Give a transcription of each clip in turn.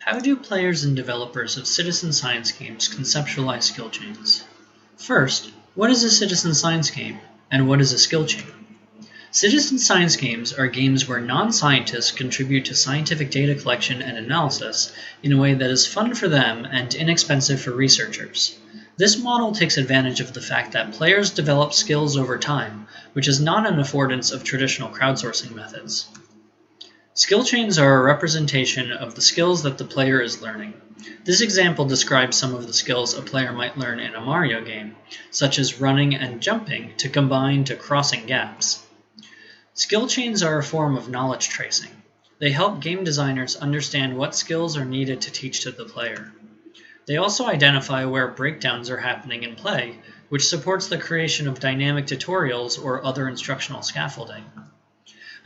How do players and developers of citizen science games conceptualize skill chains? First, what is a citizen science game, and what is a skill chain? Citizen science games are games where non-scientists contribute to scientific data collection and analysis in a way that is fun for them and inexpensive for researchers. This model takes advantage of the fact that players develop skills over time, which is not an affordance of traditional crowdsourcing methods. Skill chains are a representation of the skills that the player is learning. This example describes some of the skills a player might learn in a Mario game, such as running and jumping to combine to crossing gaps. Skill chains are a form of knowledge tracing. They help game designers understand what skills are needed to teach to the player. They also identify where breakdowns are happening in play, which supports the creation of dynamic tutorials or other instructional scaffolding.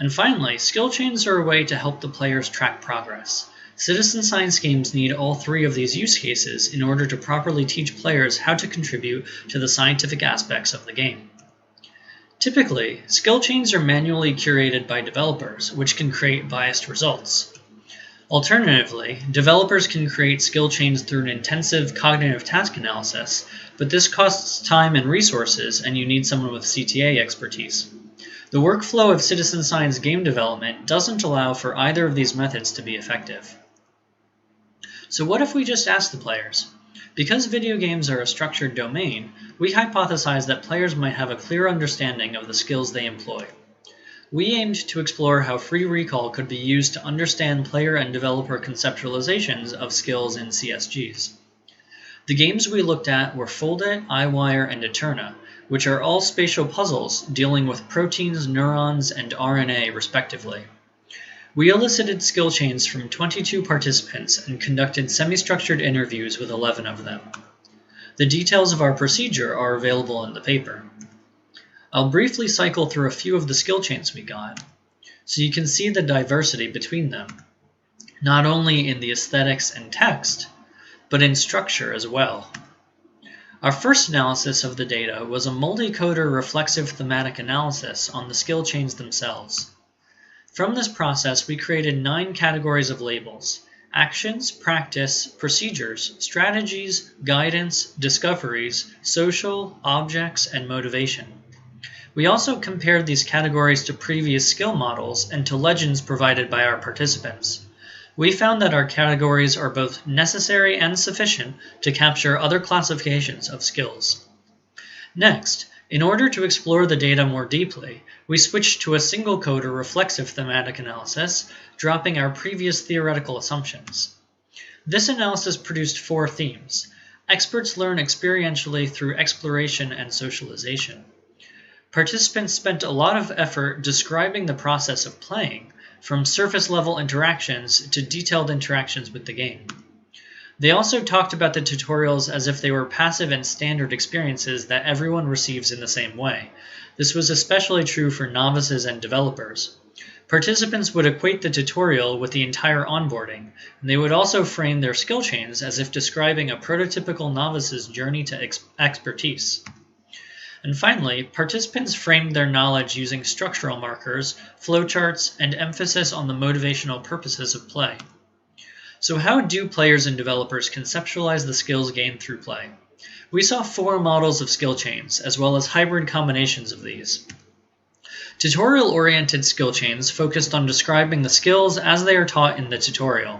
And finally, skill chains are a way to help the players track progress. Citizen science games need all three of these use cases in order to properly teach players how to contribute to the scientific aspects of the game. Typically, skill chains are manually curated by developers, which can create biased results. Alternatively, developers can create skill chains through an intensive cognitive task analysis, but this costs time and resources, and you need someone with CTA expertise. The workflow of citizen science game development doesn't allow for either of these methods to be effective. So what if we just ask the players? Because video games are a structured domain, we hypothesize that players might have a clear understanding of the skills they employ. We aimed to explore how free recall could be used to understand player and developer conceptualizations of skills in CSGs. The games we looked at were Foldit, iWire, and Eterna, which are all spatial puzzles dealing with proteins, neurons, and RNA respectively. We elicited skill chains from 22 participants and conducted semi-structured interviews with 11 of them. The details of our procedure are available in the paper. I'll briefly cycle through a few of the skill chains we got, so you can see the diversity between them, not only in the aesthetics and text, but in structure as well. Our first analysis of the data was a multi-coder reflexive thematic analysis on the skill chains themselves. From this process, we created 9 categories of labels: actions, practice, procedures, strategies, guidance, discoveries, social, objects, and motivation. We also compared these categories to previous skill models and to legends provided by our participants. We found that our categories are both necessary and sufficient to capture other classifications of skills. Next, in order to explore the data more deeply, we switched to a single coder reflexive thematic analysis, dropping our previous theoretical assumptions. This analysis produced 4 themes. Experts learn experientially through exploration and socialization. Participants spent a lot of effort describing the process of playing, from surface-level interactions to detailed interactions with the game. They also talked about the tutorials as if they were passive and standard experiences that everyone receives in the same way. This was especially true for novices and developers. Participants would equate the tutorial with the entire onboarding, and they would also frame their skill chains as if describing a prototypical novice's journey to expertise. And finally, participants framed their knowledge using structural markers, flowcharts, and emphasis on the motivational purposes of play. So how do players and developers conceptualize the skills gained through play? We saw 4 models of skill chains, as well as hybrid combinations of these. Tutorial-oriented skill chains focused on describing the skills as they are taught in the tutorial.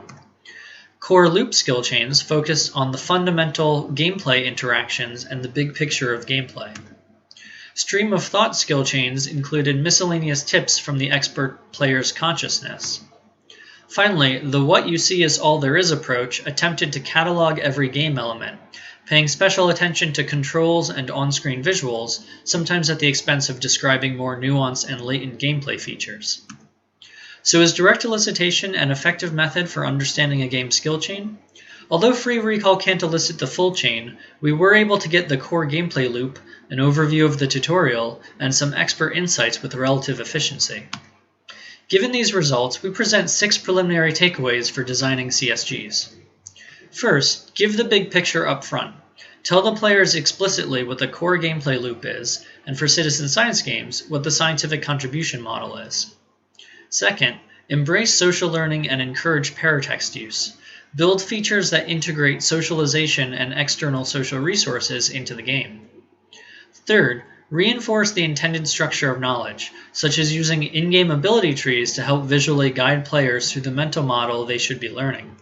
Core loop skill chains focused on the fundamental gameplay interactions and the big picture of gameplay. Stream of thought skill chains included miscellaneous tips from the expert player's consciousness. Finally, the what you see is all there is approach attempted to catalog every game element, paying special attention to controls and on-screen visuals, sometimes at the expense of describing more nuanced and latent gameplay features. So is direct elicitation an effective method for understanding a game skill chain? Although free recall can't elicit the full chain, we were able to get the core gameplay loop, an overview of the tutorial, and some expert insights with relative efficiency. Given these results, we present 6 preliminary takeaways for designing CSGs. First, give the big picture up front. Tell the players explicitly what the core gameplay loop is, and for citizen science games, what the scientific contribution model is. Second, embrace social learning and encourage paratext use. Build features that integrate socialization and external social resources into the game. Third, reinforce the intended structure of knowledge, such as using in-game ability trees to help visually guide players through the mental model they should be learning.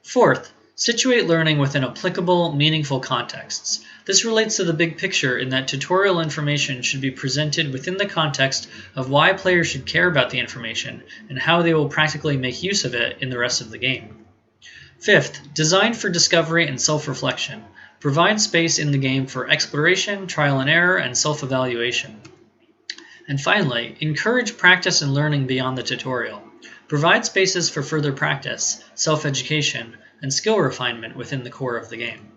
Fourth, situate learning within applicable, meaningful contexts. This relates to the big picture in that tutorial information should be presented within the context of why players should care about the information and how they will practically make use of it in the rest of the game. Fifth, design for discovery and self-reflection. Provide space in the game for exploration, trial and error, and self-evaluation. And finally, encourage practice and learning beyond the tutorial. Provide spaces for further practice, self-education, and skill refinement within the core of the game.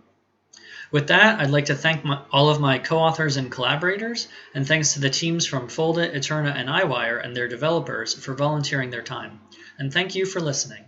With that, I'd like to thank all of my co-authors and collaborators, and thanks to the teams from Foldit, Eterna, and iWire and their developers for volunteering their time. And thank you for listening.